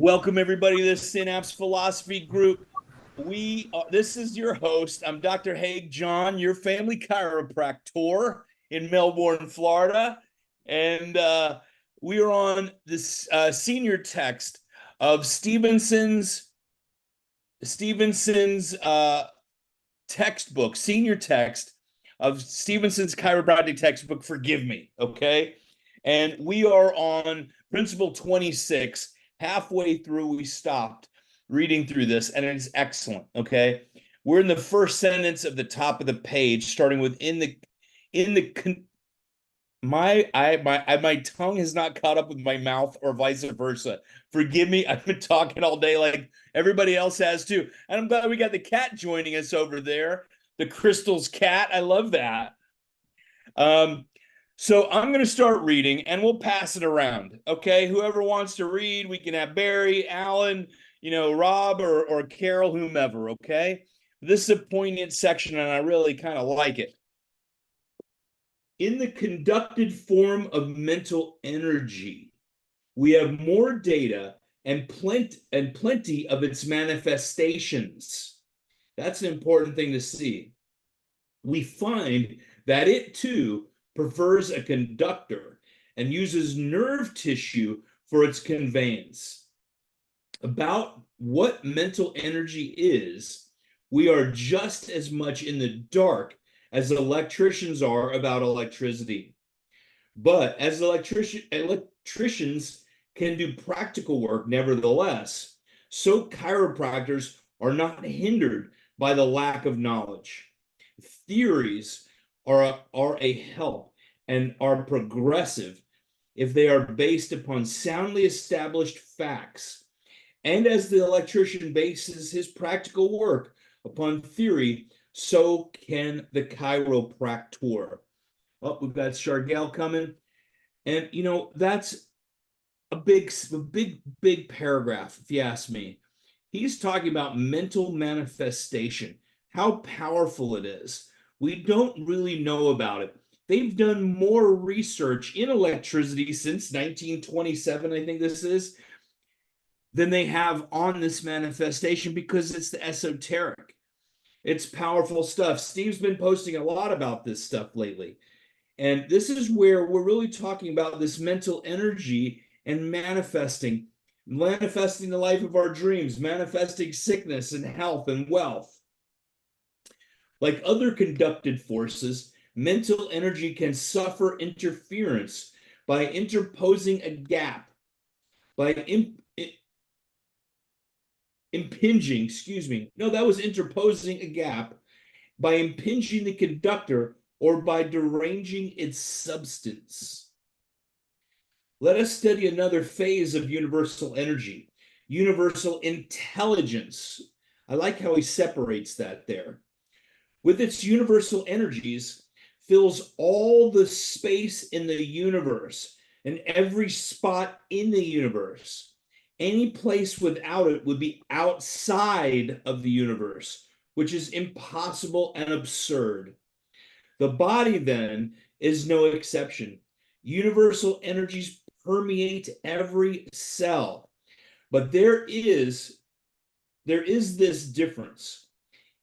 Welcome everybody to the Synapse Philosophy Group. This is your host. I'm Dr. Haig John, your family chiropractor in Melbourne, Florida, and we are on this senior text of Stephenson's textbook, senior text of Stephenson's chiropractic textbook. Forgive me, okay? And we are on principle 26. Halfway through, we stopped reading through this, and it's excellent. Okay, we're in the first sentence of the top of the page, starting with my tongue has not caught up with my mouth, or vice versa. Forgive me, I've been talking all day like everybody else has too, and I'm glad we got the cat joining us over there. The Crystal's cat, I love that. So I'm going to start reading and we'll pass it around. Okay. Whoever wants to read, we can have Barry, Alan, Rob or Carol, whomever. Okay. This is a poignant section and I really kind of like it. In the conducted form of mental energy, we have more data and plenty of its manifestations. That's an important thing to see. We find that it too prefers a conductor and uses nerve tissue for its conveyance. About what mental energy is, we are just as much in the dark as electricians are about electricity. But as electricians can do practical work nevertheless, so chiropractors are not hindered by the lack of knowledge. Theories are a help and are progressive if they are based upon soundly established facts. And as the electrician bases his practical work upon theory, so can the chiropractor. Oh, we've got Shargale coming. And that's a big paragraph, if you ask me. He's talking about mental manifestation, how powerful it is. We don't really know about it. They've done more research in electricity since 1927, I think this is, than they have on this manifestation because it's the esoteric. It's powerful stuff. Steve's been posting a lot about this stuff lately. And this is where we're really talking about this mental energy and manifesting the life of our dreams, manifesting sickness and health and wealth. Like other conducted forces, mental energy can suffer interference by interposing a gap, by impinging, excuse me. No, that was interposing a gap, by impinging the conductor or by deranging its substance. Let us study another phase of universal energy, universal intelligence. I like how he separates that there. With its universal energies, fills all the space in the universe and every spot in the universe. Any place without it would be outside of the universe, which is impossible and absurd. The body, then, is no exception. Universal energies permeate every cell. But there is this difference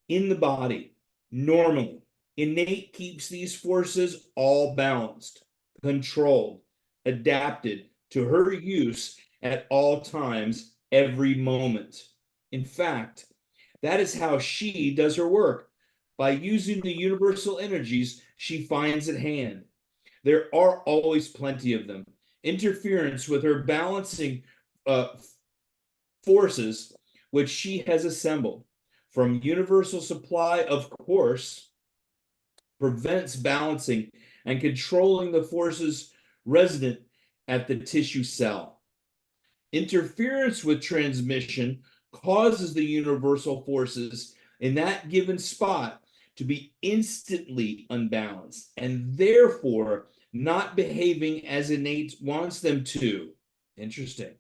in the body. Normally, innate keeps these forces all balanced, controlled, adapted to her use at all times, every moment. In fact, that is how she does her work, by using the universal energies she finds at hand. There are always plenty of them. Interference with her balancing forces, which she has assembled from universal supply, of course, prevents balancing and controlling the forces resident at the tissue cell. Interference with transmission causes the universal forces in that given spot to be instantly unbalanced and therefore not behaving as innate wants them to. Interesting.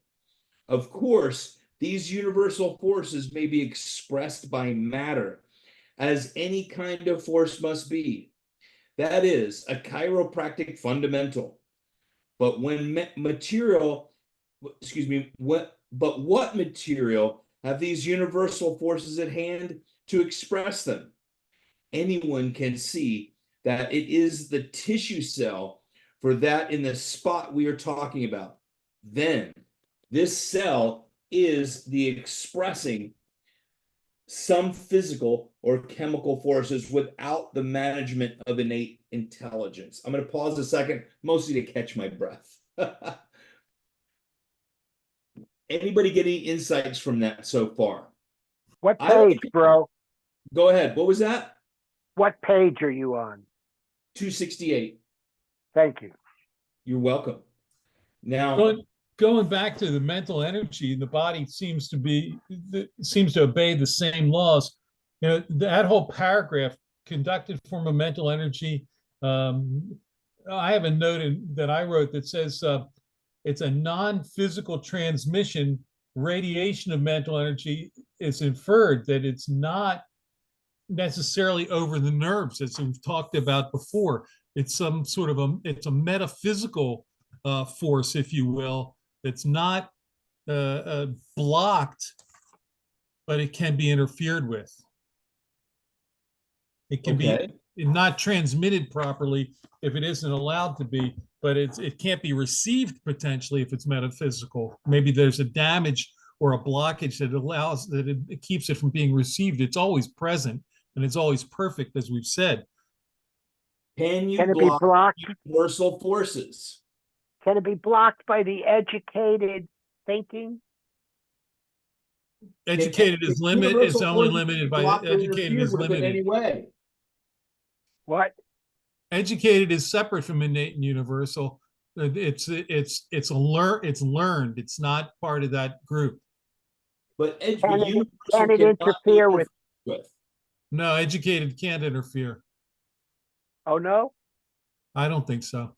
Of course, these universal forces may be expressed by matter, as any kind of force must be. That is a chiropractic fundamental. But when material excuse me, what material have these universal forces at hand to express them? Anyone can see that it is the tissue cell for that in the spot we are talking about. Then this cell is the expressing some physical or chemical forces without the management of innate intelligence. I'm going to pause a second, mostly to catch my breath. Anybody get any insights from that so far? What page, bro? Go ahead. What was that? What page are you on? 268. Thank you. You're welcome. Now, going back to the mental energy, the body seems to obey the same laws. You know, that whole paragraph, conducted form of mental energy. I have a note that I wrote that says it's a non-physical transmission. Radiation of mental energy is inferred that it's not necessarily over the nerves, as we've talked about before. It's some sort of it's a metaphysical force, if you will, that's not blocked, but it can be interfered with. It can be not transmitted properly if it isn't allowed to be, but it can't be received potentially if it's metaphysical. Maybe there's a damage or a blockage that it keeps it from being received. It's always present and it's always perfect, as we've said. Can it be blocked? Universal forces. Can it be blocked by the educated thinking? Educated is only limited by educated is limited. In any way. What? Educated is separate from innate and universal. It's learned. It's not part of that group. But can it interfere with? No, educated can't interfere. Oh no? I don't think so.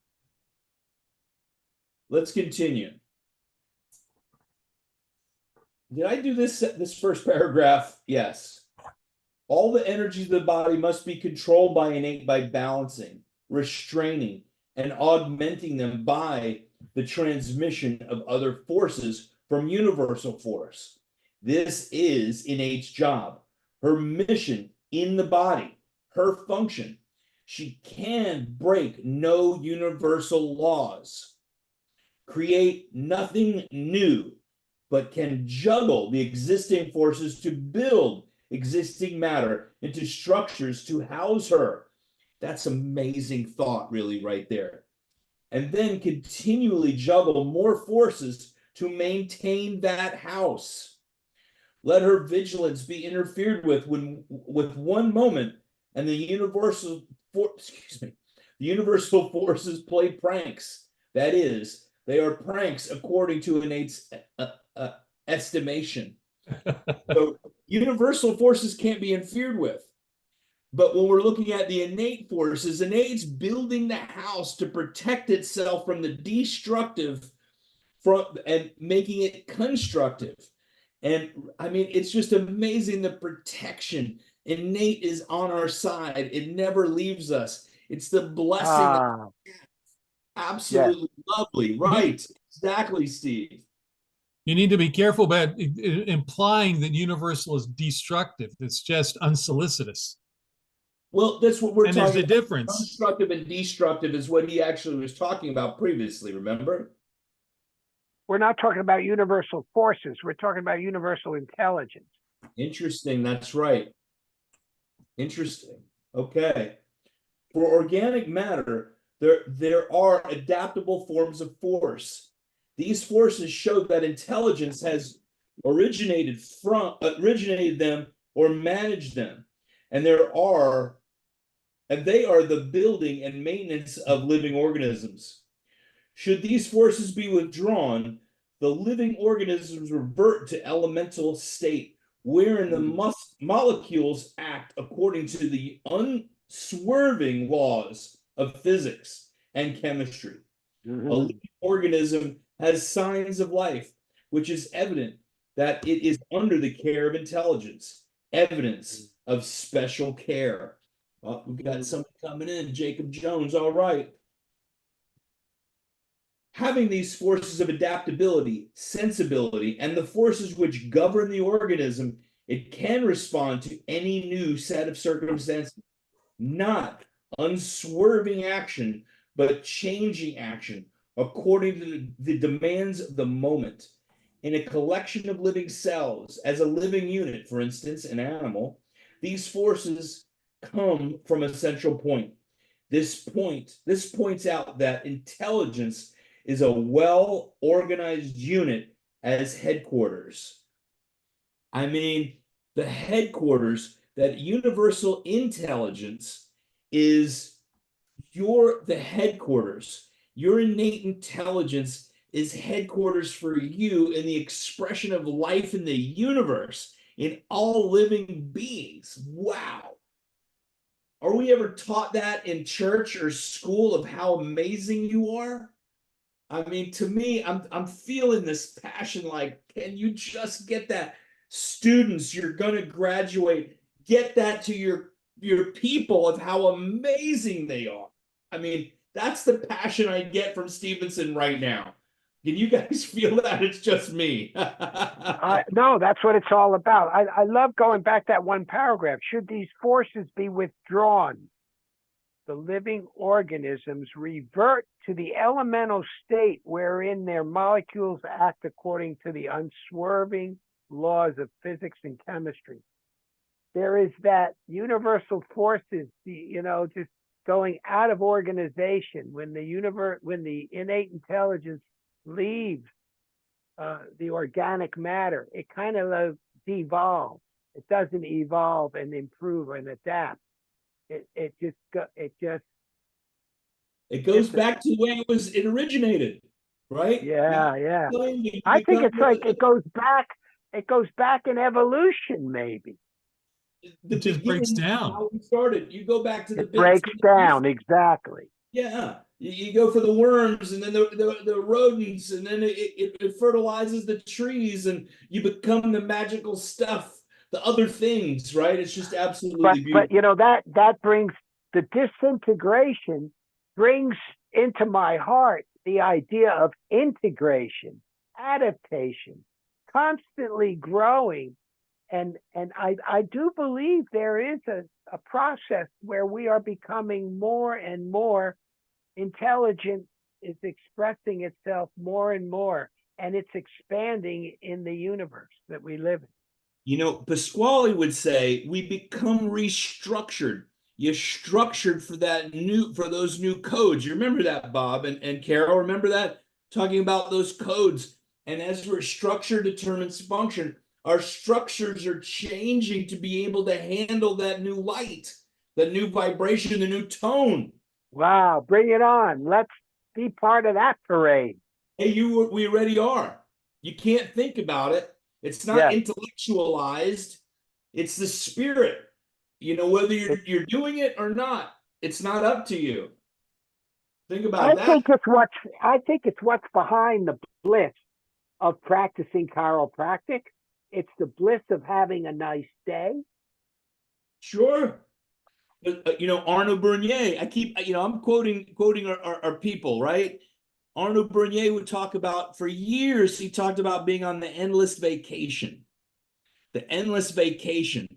Let's continue. Did I do this first paragraph? Yes. All the energies of the body must be controlled by innate by balancing, restraining, and augmenting them by the transmission of other forces from universal force. This is innate's job, her mission in the body, her function. She can break no universal laws, create nothing new, but can juggle the existing forces to build existing matter into structures to house her. That's amazing thought, really, right there. And then continually juggle more forces to maintain that house. Let her vigilance be interfered with one moment, and the universal forces play pranks. That is, they are pranks according to innate's estimation. So universal forces can't be interfered with. But when we're looking at the innate forces, innate's building the house to protect itself from the destructive and making it constructive. And I mean, it's just amazing the protection. Innate is on our side. It never leaves us. It's the blessing. Absolutely lovely. Right. Exactly, Steve. You need to be careful about implying that universal is destructive. It's just unsolicitous. Well, that's what we're talking about. There's a difference. Constructive and destructive is what he actually was talking about previously, remember? We're not talking about universal forces. We're talking about universal intelligence. Interesting. That's right. Interesting. Okay. For organic matter, there are adaptable forms of force. These forces show that intelligence has originated them or managed them. And they are the building and maintenance of living organisms. Should these forces be withdrawn, the living organisms revert to elemental state, wherein the molecules act according to the unswerving laws of physics and chemistry. A living organism has signs of life, which is evident that it is under the care of intelligence, evidence of special care. We've got somebody coming in, Jacob Jones. All right. Having these forces of adaptability, sensibility, and the forces which govern the organism, it can respond to any new set of circumstances, not unswerving action, but changing action according to the demands of the moment. In a collection of living cells, as a living unit, for instance, an animal, these forces come from a central point. This points out that intelligence is a well-organized unit as headquarters. I mean, the headquarters, that universal intelligence is the headquarters. Your innate intelligence is headquarters for you in the expression of life in the universe, in all living beings. Wow. Are we ever taught that in church or school of how amazing you are? I mean, to me, I'm feeling this passion. Like, can you just get that? Students, you're gonna graduate. Get that to your people of how amazing they are. I mean, that's the passion I get from Stephenson right now. Can you guys feel that? It's just me. No, that's what it's all about. I love going back that one paragraph. Should these forces be withdrawn, the living organisms revert to the elemental state wherein their molecules act according to the unswerving laws of physics and chemistry. There is that universal forces, just going out of organization when the innate intelligence leaves the organic matter. It kind of devolves. It doesn't evolve and improve and adapt. It goes back to the way it originated, right? Yeah. I think it's like it goes back in evolution, maybe. It just breaks down. How we started. You go back to the It breaks down, exactly. Yeah, you go for the worms, and then the rodents, and then it fertilizes the trees, and you become the magical stuff, the other things, right? It's just absolutely beautiful. But that brings the disintegration, brings into my heart the idea of integration, adaptation, constantly growing. And I do believe there is a process where we are becoming more and more intelligent, is expressing itself more and more, and it's expanding in the universe that we live in. Pasquale would say we become restructured. You're structured for those new codes. You remember that, Bob and Carol? Remember that? Talking about those codes. And as we're structure determines function, our structures are changing to be able to handle that new light, the new vibration, the new tone. Wow, bring it on. Let's be part of that parade. Hey, we already are. You can't think about it. It's not intellectualized. It's the spirit. Whether you're doing it or not, it's not up to you. Think about that. I think it's what's behind the bliss of practicing chiropractic. It's the bliss of having a nice day. Sure. Arnaud Bernier, I'm quoting our people, right? Arnaud Bernier would talk about, for years, he talked about being on the endless vacation. The endless vacation.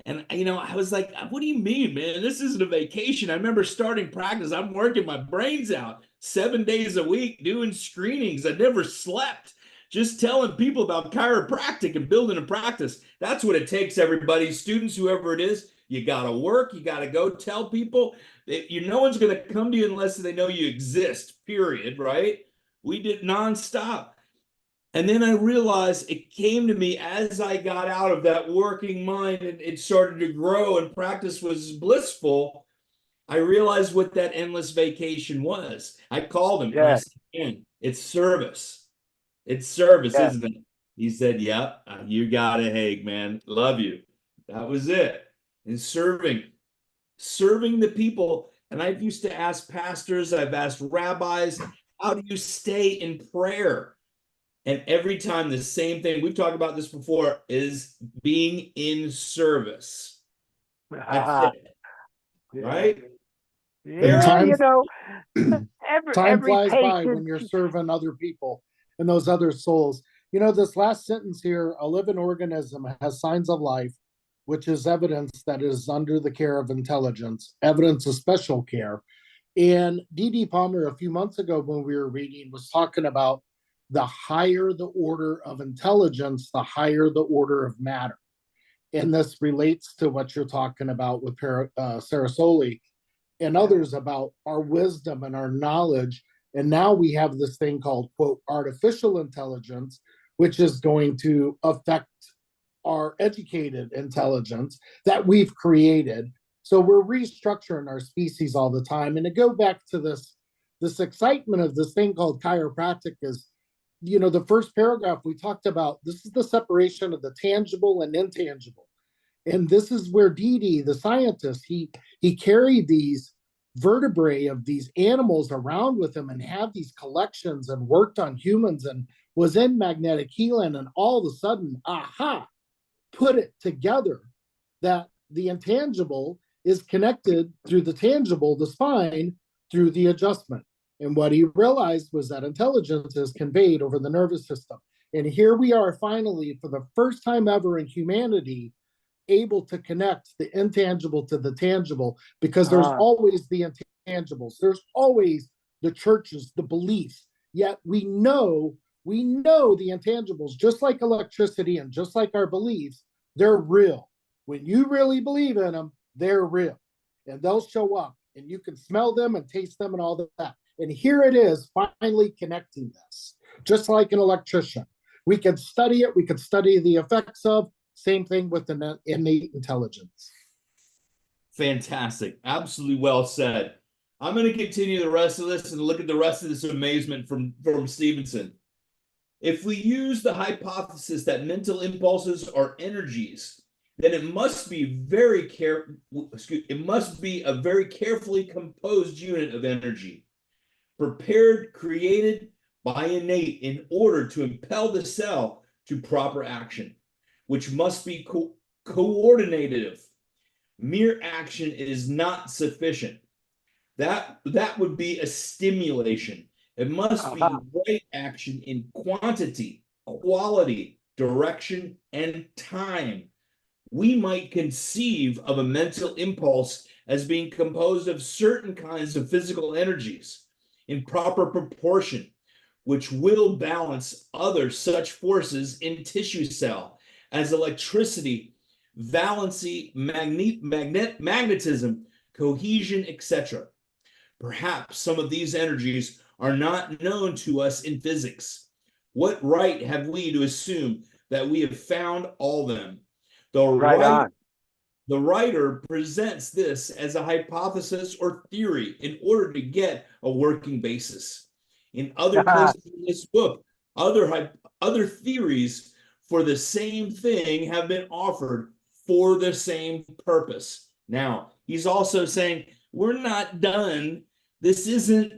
And, I was like, what do you mean, man? This isn't a vacation. I remember starting practice. I'm working my brains out 7 days a week doing screenings. I never slept. Just telling people about chiropractic and building a practice. That's what it takes, everybody. Students, whoever it is, you got to work. You got to go tell people. No one's going to come to you unless they know you exist, period, right? We did nonstop. And then I realized it came to me as I got out of that working mind and it started to grow and practice was blissful. I realized what that endless vacation was. I called him and I said, it's service. It's service, isn't it? He said, yep, you got it, Haig, man. Love you. That was it. And serving the people. And I've used to ask pastors, I've asked rabbis, how do you stay in prayer? And every time the same thing, we've talked about this before, is being in service. That's it. Right? Yeah, time you know, time every flies by when patient. you're serving other people and those other souls. You know, this last sentence here, a living organism has signs of life, which is evidence that it is under the care of intelligence, evidence of special care. And D.D. Palmer, a few months ago when we were reading, was talking about the higher the order of intelligence, the higher the order of matter. And this relates to what you're talking about with Sarasoli and others about our wisdom and our knowledge. And now we have this thing called, quote, artificial intelligence, which is going to affect our educated intelligence that we've created. So we're restructuring our species all the time. And to go back to this excitement of this thing called chiropractic is, you know, the first paragraph we talked about, this is the separation of the tangible and intangible. And this is where Dede, the scientist, he carried these vertebrae of these animals around with him and had these collections and worked on humans and was in magnetic healing. And all of a sudden, aha, put it together that the intangible is connected through the tangible, the spine, through the adjustment. And what he realized was that intelligence is conveyed over the nervous system. And here we are finally, for the first time ever in humanity, able to connect the intangible to the tangible, because there's always the intangibles. There's always the churches, the beliefs. Yet we know the intangibles, just like electricity and just like our beliefs, they're real. When you really believe in them, they're real. And they'll show up and you can smell them and taste them and all that. And here it is, finally connecting this. Just like an electrician. We can study it, we can study the effects of. Same thing with the innate intelligence. Fantastic. Absolutely well said. I'm going to continue the rest of this and look at the rest of this amazement from Stephenson. If we use the hypothesis that mental impulses are energies, then it must be a very carefully composed unit of energy, prepared, created by innate in order to impel the cell to proper action, which must be coordinative. Mere action is not sufficient. That would be a stimulation. It must be right action in quantity, quality, direction, and time. We might conceive of a mental impulse as being composed of certain kinds of physical energies in proper proportion, which will balance other such forces in tissue cell as electricity, valency, magnetism, cohesion, etc. Perhaps some of these energies are not known to us in physics. What right have we to assume that we have found all them? The writer presents this as a hypothesis or theory in order to get a working basis. In other places in this book, other theories for the same thing have been offered for the same purpose. Now, he's also saying, we're not done. This isn't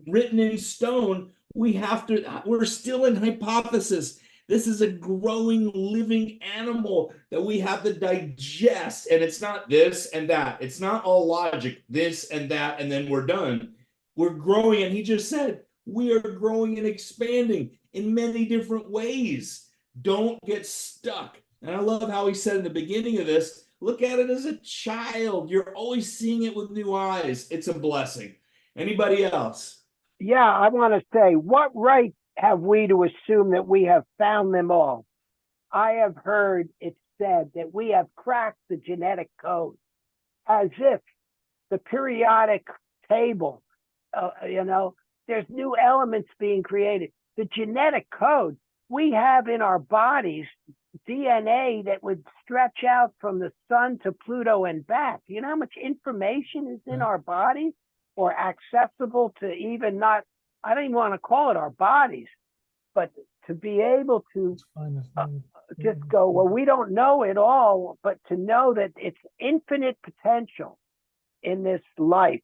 written in stone. We're still in hypothesis. This is a growing, living animal that we have to digest. And it's not this and that. It's not all logic, this and that, and then we're done. We're growing, and he just said, we are growing and expanding in many different ways. Don't get stuck. And I love how he said in the beginning of this, look at it as a child. You're always seeing it with new eyes. It's a blessing. Anybody else? Yeah, I want to say, what right have we to assume that we have found them all? I have heard it said that we have cracked the genetic code, as if the periodic table, there's new elements being created. The genetic code, we have in our bodies DNA that would stretch out from the sun to Pluto and back. You know how much information is in our bodies, or accessible to even not, I don't even want to call it our bodies, but to be able to just go, well, we don't know it all, but to know that it's infinite potential in this life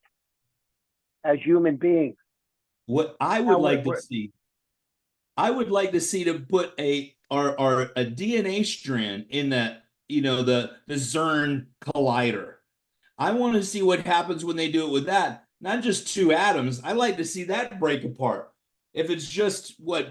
as human beings. What I would like to see, to put a DNA strand in that, the CERN collider. I want to see what happens when they do it with that. Not just two atoms. I like to see that break apart. If it's just what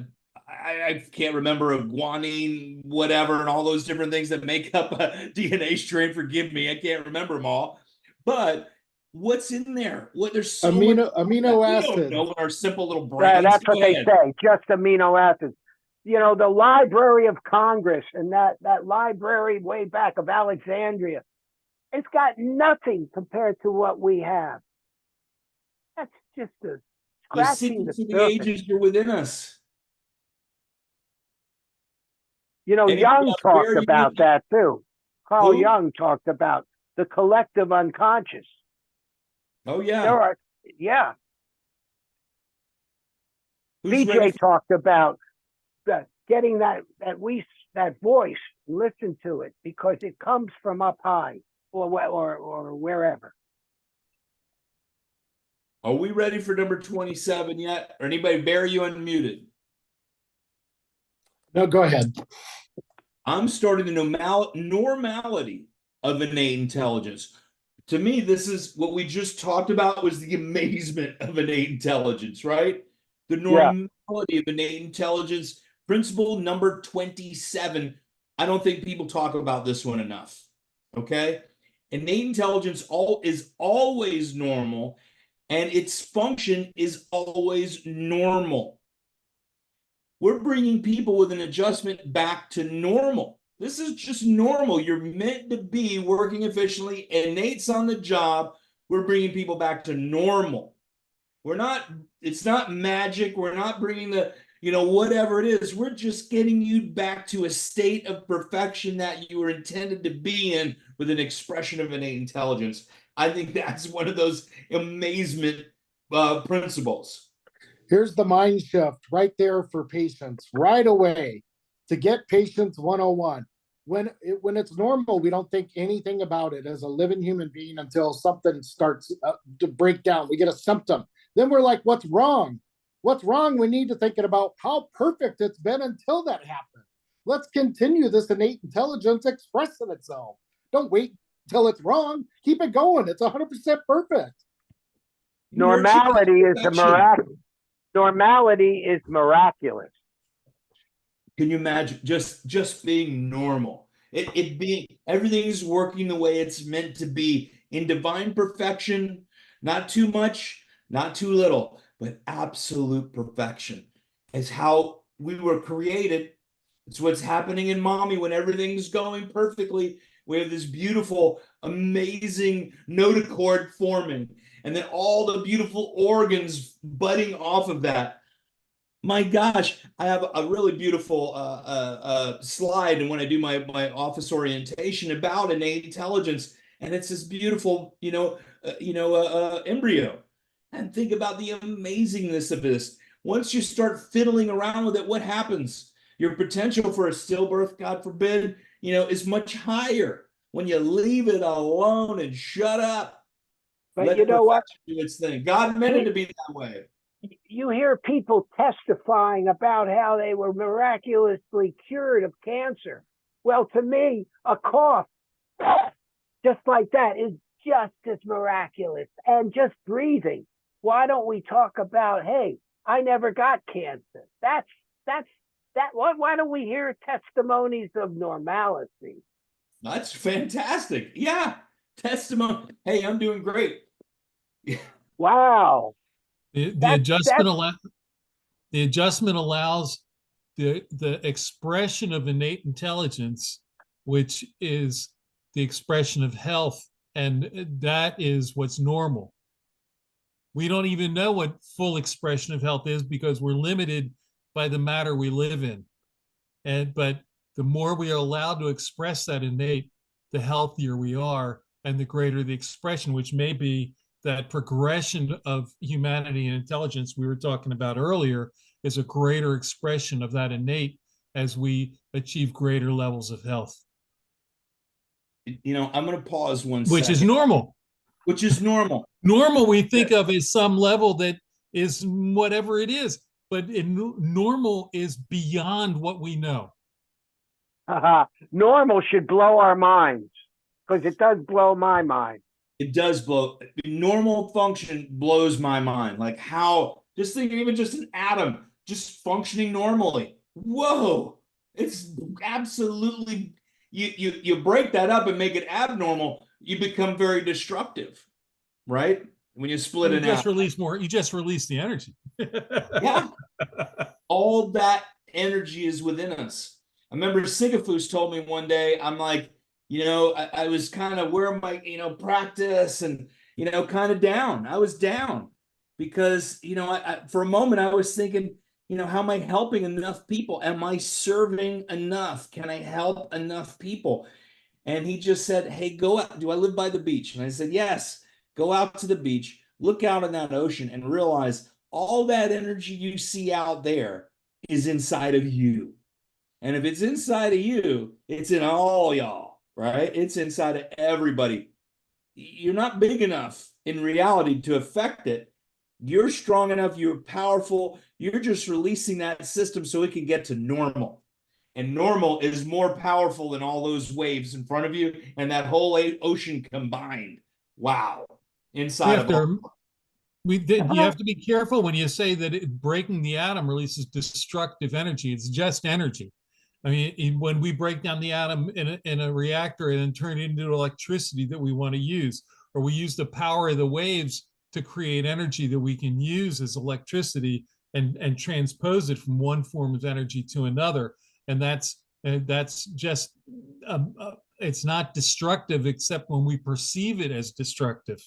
I can't remember of guanine, whatever, and all those different things that make up a DNA strain. Forgive me, I can't remember them all. But what's in there? What there's so much amino we acids. don't know in our simple little brains. That's what they say, just amino acids. You know, the Library of Congress and that library way back of Alexandria, it's got nothing compared to what we have. That's just a The scratching the secrets of the surface. ages are within us. You know, And Jung talked about that too. Carl Who? Jung talked about the collective unconscious. Oh yeah. There are, yeah. Who's BJ talked about getting that voice, listen to it because it comes from up high or wherever. Are we ready for number 27 yet? Or anybody? Barry, you unmuted. No, go ahead. I'm starting the normality of innate intelligence. To me, this is what we just talked about was the amazement of innate intelligence, right? The normality of innate intelligence, principle number 27. I don't think people talk about this one enough, okay? Innate intelligence is always normal, and its function is always normal. We're bringing people with an adjustment back to normal. This is just normal. You're meant to be working efficiently. Innate's on the job. We're bringing people back to normal. It's not magic. We're not bringing whatever it is. We're just getting you back to a state of perfection that you were intended to be in with an expression of innate intelligence. I think that's one of those amazement principles. Here's the mind shift right there for patients right away to get patients 101. When it's normal, we don't think anything about it as a living human being until something starts to break down. We get a symptom. Then we're like, what's wrong? What's wrong? We need to think about how perfect it's been until that happened. Let's continue this innate intelligence expressing itself. Don't wait until it's wrong. Keep it going. It's 100% perfect. Normality is the miraculous. Normality is miraculous. Can you imagine just being normal? It being everything's working the way it's meant to be in divine perfection, not too much, not too little, but absolute perfection is how we were created. It's what's happening in mommy when everything's going perfectly. We have this beautiful, amazing notochord forming, and then all the beautiful organs budding off of that. My gosh, I have a really beautiful slide, and when I do my office orientation about innate intelligence, and it's this beautiful, embryo. And think about the amazingness of this. Once you start fiddling around with it, what happens? Your potential for a stillbirth, God forbid, is much higher when you leave it alone and shut up. But you know what? Do its thing. God meant it to be that way. You hear people testifying about how they were miraculously cured of cancer. Well, to me, a cough just like that is just as miraculous. And just breathing. Why don't we talk about, hey, I never got cancer? Why don't we hear testimonies of normality? That's fantastic. Yeah. Testimony. Hey, I'm doing great. Wow. The adjustment allows the expression of innate intelligence, which is the expression of health, and that is what's normal. We don't even know what full expression of health is because we're limited by the matter we live in. But the more we are allowed to express that innate, the healthier we are, and the greater the expression, which may be that progression of humanity and intelligence we were talking about earlier is a greater expression of that innate as we achieve greater levels of health. I'm going to pause one Which second. is normal. Which is normal. Normal we think of as some level that is whatever it is, but normal is beyond what we know. Normal should blow our minds because it does blow my mind. It does blow. Normal function blows my mind. Like how, just think even just an atom just functioning normally. Whoa, it's absolutely, you break that up and make it abnormal, you become very destructive, right? When you split You an just atom. release more, you just release the energy. Yeah. All that energy is within us. I remember Sigafus told me one day, I'm like, I was kind of where my, practice and, kind of down. I was down because, for a moment I was thinking, how am I helping enough people? Am I serving enough? Can I help enough people? And he just said, hey, go out. Do I live by the beach? And I said, yes, go out to the beach, look out in that ocean and realize all that energy you see out there is inside of you. And if it's inside of you, it's in all y'all, right? It's inside of everybody. You're not big enough in reality to affect it. You're strong enough, you're powerful. You're just releasing that system so it can get to normal. And normal is more powerful than all those waves in front of you and that whole ocean combined. Wow. We Inside have of all. to you have to be careful when you say that breaking the atom releases destructive energy. It's just energy. I mean, when we break down the atom in a reactor and then turn it into electricity that we want to use, or we use the power of the waves to create energy that we can use as electricity and transpose it from one form of energy to another. And that's just it's not destructive except when we perceive it as destructive.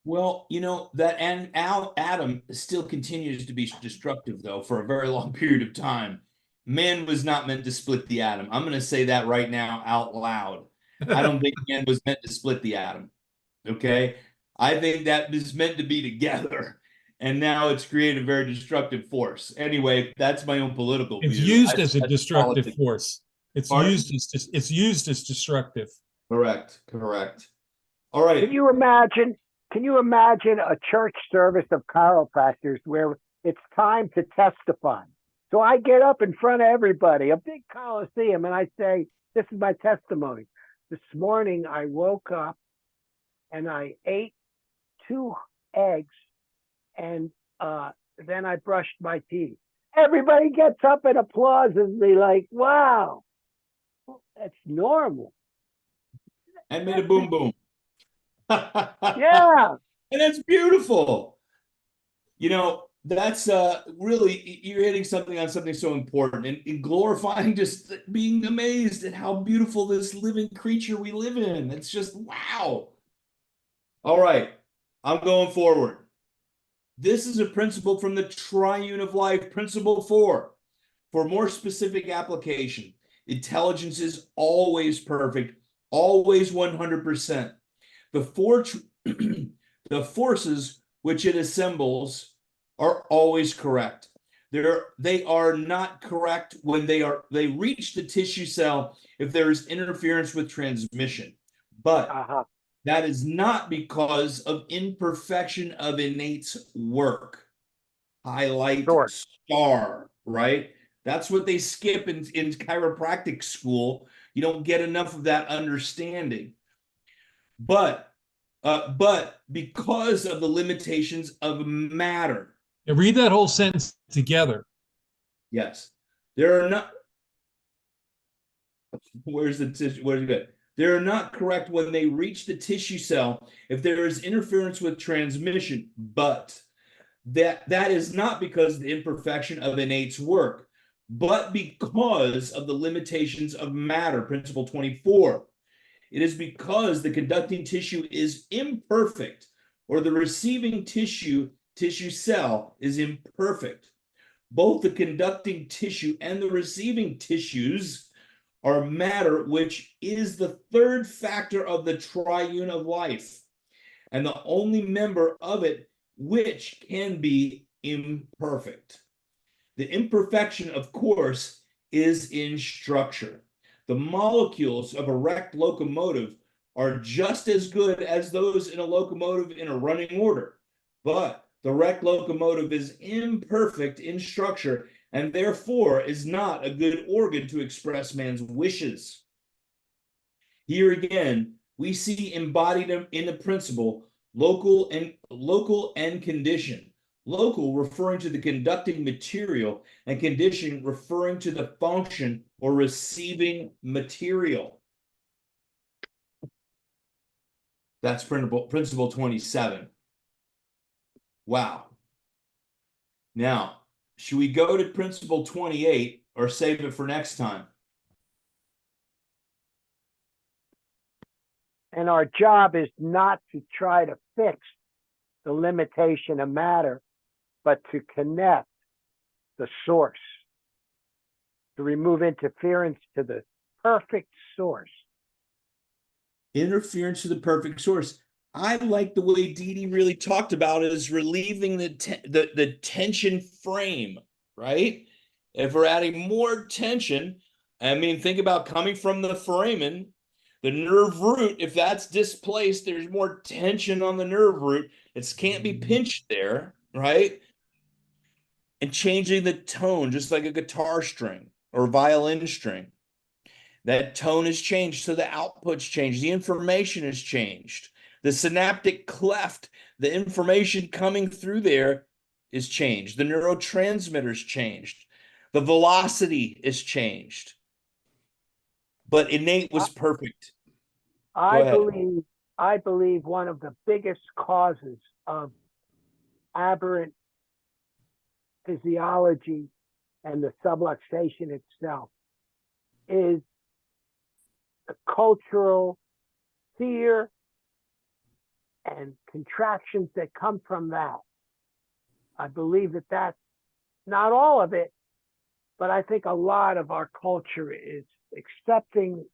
Well, that atom still continues to be destructive, though, for a very long period of time. Man was not meant to split the atom. I'm going to say that right now out loud. I don't think man was meant to split the atom. Okay. I think that is meant to be together. And now it's created a very destructive force. Anyway, that's my own political It's view. used as a destructive politics. force. It's Pardon? used as destructive. Correct. Correct. All right. Can you imagine? Can you imagine a church service of chiropractors where it's time to testify? So I get up in front of everybody, a big coliseum, and I say, "This is my testimony. This morning I woke up and I ate 2 eggs, and then I brushed my teeth." Everybody gets up and applauses me like, "Wow, that's normal." And made a boom boom. Yeah. And that's beautiful. That's really, you're hitting something on something so important and glorifying, just being amazed at how beautiful this living creature we live in. It's just wow. All right, I'm going forward. This is a principle from the triune of life, principle 4. For more specific application, intelligence is always perfect, always 100%. The forces which it assembles are always correct. They are not correct when they reach the tissue cell if there is interference with transmission. But that is not because of imperfection of innate's work. Highlight star, right? That's what they skip in chiropractic school. You don't get enough of that understanding. But because of the limitations of matter. Yeah, read that whole sentence together. Yes. There are not. Where's the tissue? Where's it? They are not correct when they reach the tissue cell if there is interference with transmission, but that is not because of the imperfection of innate's work, but because of the limitations of matter, principle 24. It is because the conducting tissue is imperfect, or the receiving tissue cell is imperfect. Both the conducting tissue and the receiving tissues are matter, which is the third factor of the triune of life, and the only member of it which can be imperfect. The imperfection, of course, is in structure. The molecules of a wrecked locomotive are just as good as those in a locomotive in a running order, but the wrecked locomotive is imperfect in structure and therefore is not a good organ to express man's wishes. Here again, we see embodied in the principle local and condition. Local referring to the conducting material, and condition referring to the function or receiving material. That's principle 27. Wow. Now, should we go to principle 28 or save it for next time? And our job is not to try to fix the limitation of matter, but to connect the source, to remove interference to the perfect source. Interference to the perfect source. I like the way Dee Dee really talked about it, is relieving the tension frame, right? If we're adding more tension, I mean, think about coming from the foramen, the nerve root. If that's displaced, there's more tension on the nerve root. It can't be pinched there, right? And changing the tone, just like a guitar string or violin string. That tone has changed, so the output's changed. The information has changed. The synaptic cleft, the information coming through there is changed. The neurotransmitters changed. The velocity is changed. But innate was perfect. I believe one of the biggest causes of aberrant physiology and the subluxation itself is the cultural fear and contractions that come from that. I believe that that's not all of it, but I think a lot of our culture is accepting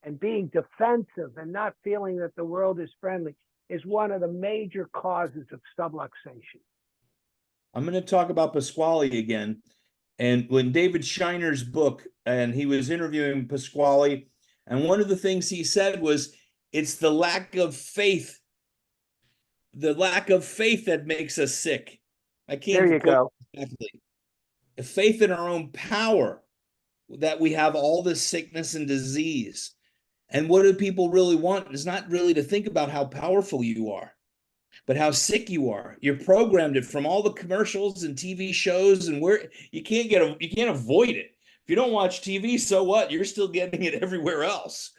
and being defensive and not feeling that the world is friendly is one of the major causes of subluxation. I'm going to talk about Pasquale again. And when David Shiner's book, and he was interviewing Pasquale, and one of the things he said was, it's the lack of faith that makes us sick. I can't. There you go. Exactly. Faith in our own power, that we have all this sickness and disease. And what do people really want? Is not really to think about how powerful you are, but how sick you are. You're programmed it from all the commercials and TV shows, and where you can't avoid it. If you don't watch TV, so what? You're still getting it everywhere else.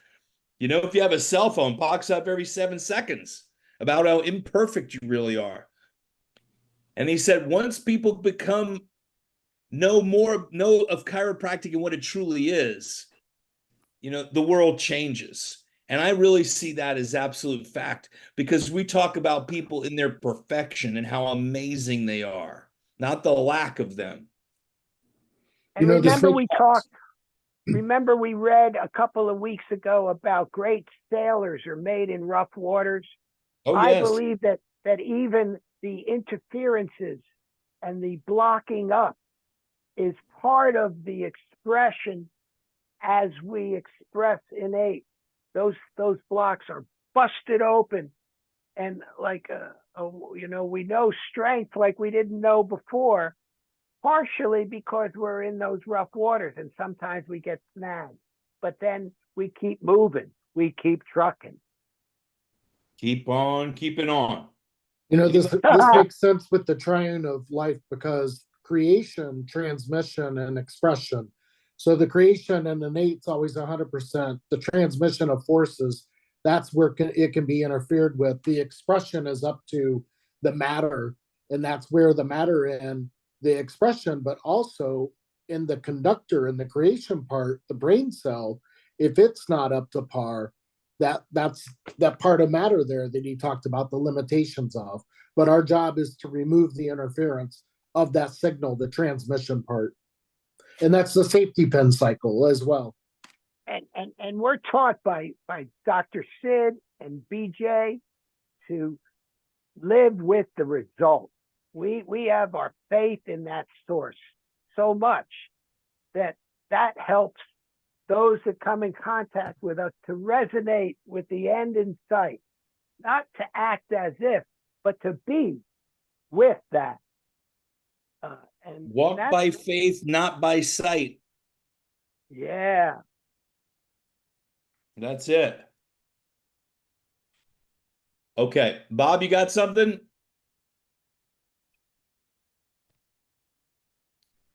You know, if you have a cell phone, pops up every 7 seconds about how imperfect you really are. And he said, once people know of chiropractic and what it truly is, you know, the world changes. And I really see that as absolute fact, because we talk about people in their perfection and how amazing they are, not the lack of them. And remember we read a couple of weeks ago about great sailors are made in rough waters. Oh, I yes. believe that even the interferences and the blocking up is part of the expression as we express innate. Those blocks are busted open, and like we know strength like we didn't know before, partially because we're in those rough waters, and sometimes we get snagged. But then we keep moving, we keep trucking. Keep on keeping on. You know, this makes sense with the triune of life, because creation, transmission, and expression. So the creation and innate's always 100%. The transmission of forces, that's where it can be interfered with. The expression is up to the matter, and that's where the matter and the expression, but also in the conductor, in the creation part, the brain cell, if it's not up to par, that's that part of matter there that he talked about the limitations of. But our job is to remove the interference of that signal, the transmission part. And that's the safety pin cycle as well. And we're taught by Dr. Sid and BJ to live with the result. We have our faith in that source so much that helps those that come in contact with us to resonate with the end in sight, not to act as if, but to be with that. And walk by faith, not by sight. Yeah. That's it. Okay, Bob, you got something?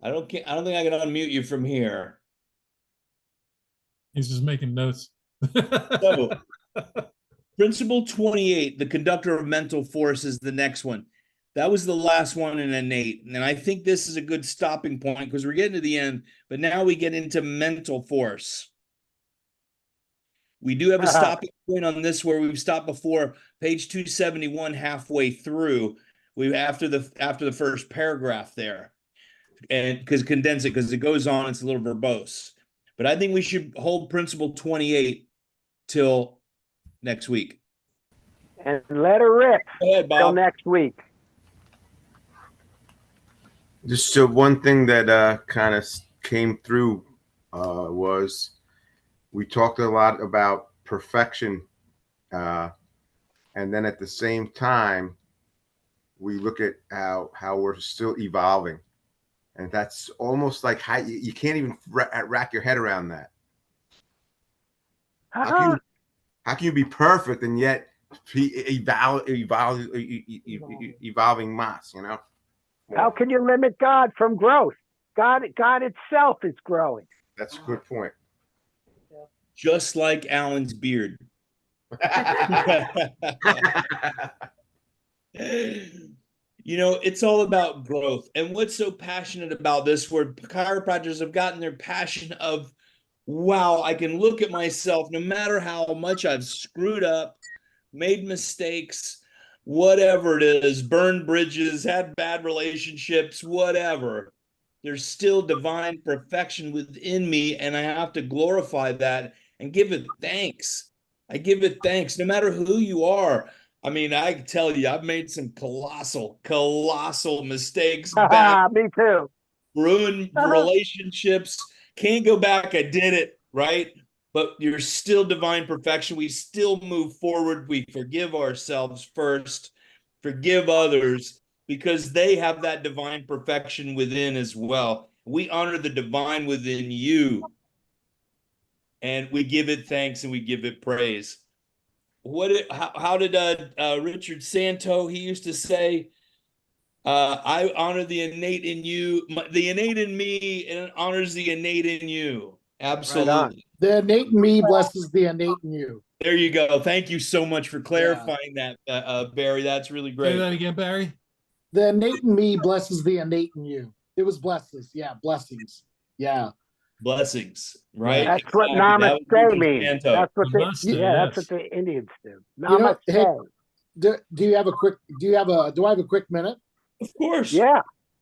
I don't think I can unmute you from here. He's just making notes. So, Principle 28, the conductor of mental force, is the next one. That was the last one in innate. And I think this is a good stopping point because we're getting to the end, but now we get into mental force. We do have a stopping point on this where we've stopped before, page 271, halfway through. We after the first paragraph there. And because condense it, because it goes on, it's a little verbose. But I think we should hold principle 28 till next week. And let her rip Go ahead, till Bob. next week. Just one thing that kind of came through was we talked a lot about perfection, and then at the same time, we look at how we're still evolving, and that's almost like how you can't even rack your head around that. How can you be perfect and yet be evolving mass? You know. How can you limit God from growth? God itself is growing. That's a good point. Just like Alan's beard. It's all about growth. And what's so passionate about this, where chiropractors have gotten their passion of, wow, I can look at myself no matter how much I've screwed up, made mistakes, whatever it is, burned bridges, had bad relationships, whatever. There's still divine perfection within me, and I have to glorify that and give it thanks. I give it thanks no matter who you are. I mean, I can tell you, I've made some colossal mistakes, bad, Me too. ruined relationships. Can't go back. I did it, right? But you're still divine perfection. We still move forward. We forgive ourselves first, forgive others, because they have that divine perfection within as well. We honor the divine within you, and we give it thanks and we give it praise. How did Richard Santo, he used to say, I honor the innate in you, the innate in me, and honors the innate in you. Absolutely. Right. The innate in me blesses the innate in you. There you go. Thank you so much for clarifying that, Barry. That's really great. Say that again, Barry. The innate in me blesses the innate in you. It was blesses. Yeah, blessings. Yeah. Blessings, right? That's exactly. what namaste means. Santo. That's what Namaste, that's yes. what the Indians do. You know, Namaste. hey, do I have a quick minute? Of course. Yeah.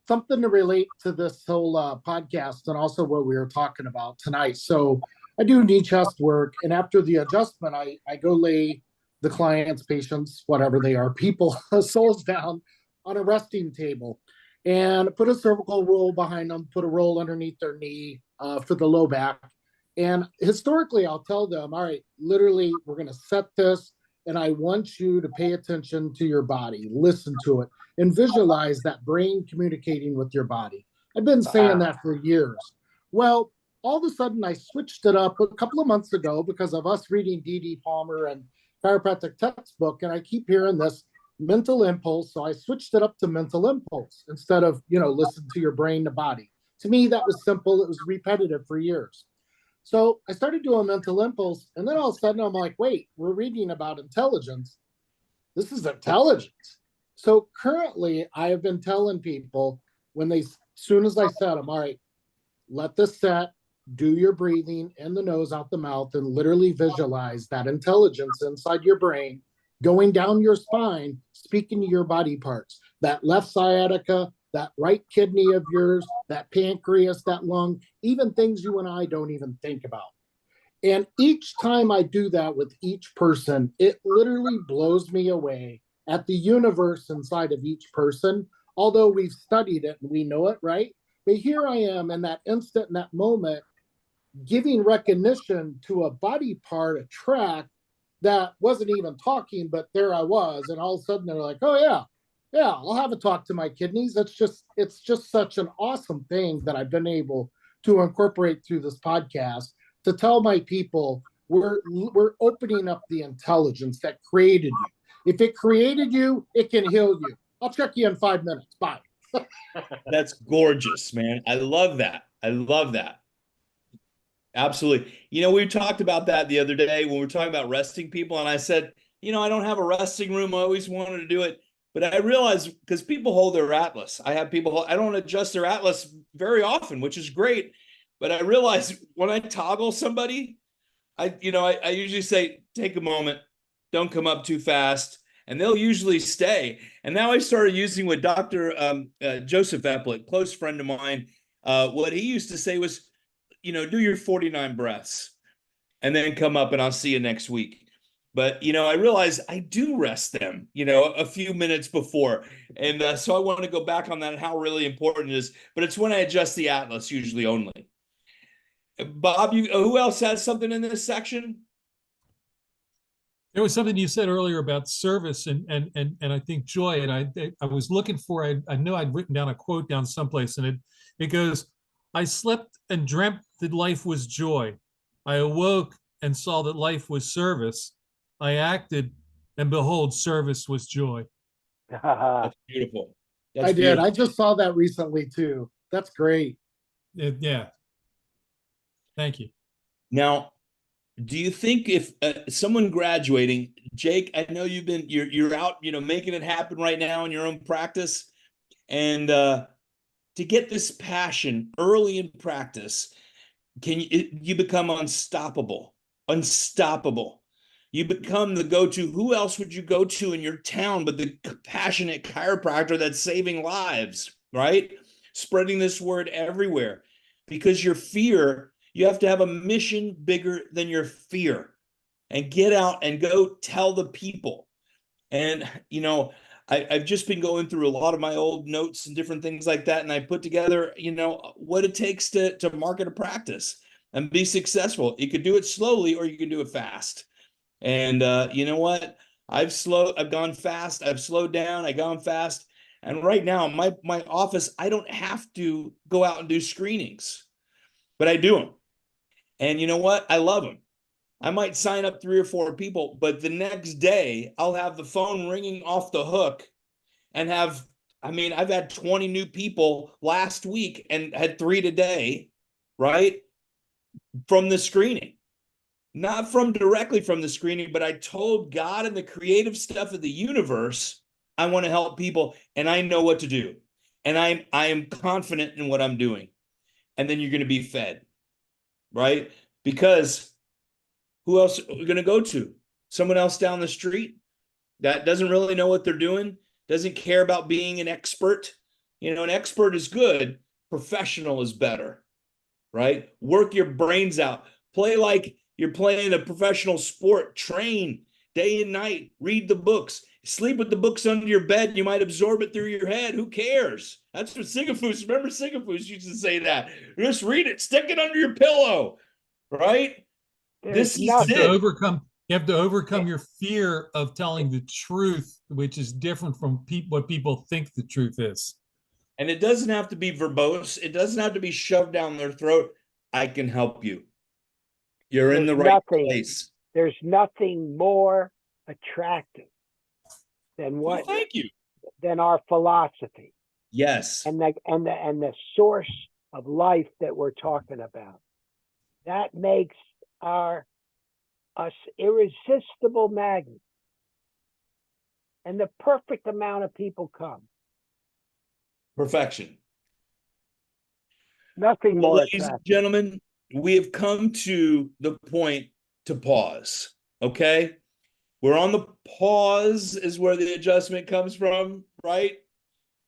Something to relate to this whole podcast and also what we were talking about tonight. So I do knee chest work, and after the adjustment, I go lay the clients, patients, whatever they are, people, souls down on a resting table and put a cervical roll behind them, put a roll underneath their knee for the low back. And historically, I'll tell them, all right, literally, we're going to set this, and I want you to pay attention to your body, listen to it, and visualize that brain communicating with your body. I've been saying that for years. Well, all of a sudden, I switched it up a couple of months ago because of us reading D.D. Palmer and chiropractic textbook, and I keep hearing this mental impulse. So I switched it up to mental impulse instead of, listen to your brain, the body. To me, that was simple. It was repetitive for years. So I started doing mental impulse, and then all of a sudden I'm like, wait, we're reading about intelligence. This is intelligence. So currently I have been telling people as soon as I set them, all right, let this set, do your breathing in the nose, out the mouth, and literally visualize that intelligence inside your brain, going down your spine, speaking to your body parts, that left sciatica, that right kidney of yours, that pancreas, that lung, even things you and I don't even think about. And each time I do that with each person, it literally blows me away at the universe inside of each person. Although we've studied it and we know it, right? But here I am in that instant, in that moment, giving recognition to a body part, a tract that wasn't even talking, but there I was. And all of a sudden they're like, oh yeah, I'll have a talk to my kidneys. It's just such an awesome thing that I've been able to incorporate through this podcast to tell my people we're opening up the intelligence that created you. If it created you, it can heal you. I'll check you in 5 minutes. Bye. That's gorgeous, man. I love that. I love that. Absolutely. You know, we talked about that the other day when we were talking about resting people, and I said, you know, I don't have a resting room. I always wanted to do it. But I realized because people hold their atlas. I have people, I don't adjust their atlas very often, which is great. But I realized when I toggle somebody, I usually say, take a moment, don't come up too fast, and they'll usually stay. And now I started using what Dr. Joseph Epplett, close friend of mine, what he used to say was, you know, do your 49 breaths and then come up and I'll see you next week. But, you know, I realize I do rest them, you know, a few minutes before. And so I want to go back on that and how really important it is. But it's when I adjust the atlas usually only. Bob, who else has something in this section? There was something you said earlier about service and I think joy. And I was looking for, I know I'd written down a quote down someplace, and it goes, I slept and dreamt that life was joy. I awoke and saw that life was service. I acted, and behold, service was joy. That's beautiful. That's I did. beautiful. I just saw that recently too. That's great. Yeah. Thank you. Now, do you think if someone graduating, Jake, I know you're out, you know, making it happen right now in your own practice, and to get this passion early in practice, you become unstoppable, unstoppable. You become the go-to. Who else would you go to in your town but the passionate chiropractor that's saving lives, right? Spreading this word everywhere, because your fear, you have to have a mission bigger than your fear, and get out and go tell the people. And, you know, I've just been going through a lot of my old notes and different things like that. And I put together, you know, what it takes to market a practice and be successful. You could do it slowly or you can do it fast. And you know what? I've gone fast. I've slowed down. I've gone fast. And right now, my office, I don't have to go out and do screenings, but I do them. And you know what? I love them. I might sign up 3 or 4 people, but the next day I'll have the phone ringing off the hook and I've had 20 new people last week and had 3 today, right? From the screening. Not directly from the screening, but I told God and the creative stuff of the universe, I want to help people and I know what to do. And I am confident in what I'm doing. And then you're going to be fed, right? Because who else are we going to go to? Someone else down the street that doesn't really know what they're doing, doesn't care about being an expert. You know, an expert is good. Professional is better, right? Work your brains out. Play like you're playing a professional sport. Train day and night. Read the books. Sleep with the books under your bed. You might absorb it through your head. Who cares? That's what Sigafus, remember Sigafus used to say that. Just read it. Stick it under your pillow, right? There's This is You have to it. overcome your fear of telling the truth, which is different from what people think the truth is. And it doesn't have to be verbose. It doesn't have to be shoved down their throat. I can help you. You're in the right place. There's nothing more attractive than Well, thank you. than our philosophy. Yes. And the source of life that we're talking about. That makes us irresistible magnets. And the perfect amount of people come. Perfection. Nothing Well, more ladies attractive. and gentlemen, we have come to the point to pause. Okay? We're on the pause is where the adjustment comes from, right?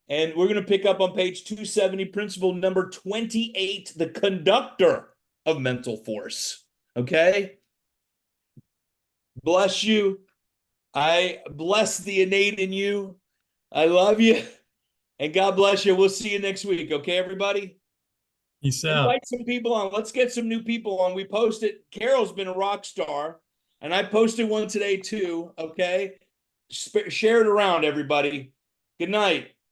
And we're going to pick up on page 270, principle number 28, the conductor of mental force. Okay? Bless you. I bless the innate in you. I love you. And God bless you. We'll see you next week. Okay, everybody? Peace out. Invite some people on. Let's get some new people on. We posted. Carol's been a rock star. And I posted one today too. Okay? Share it around, everybody. Good night.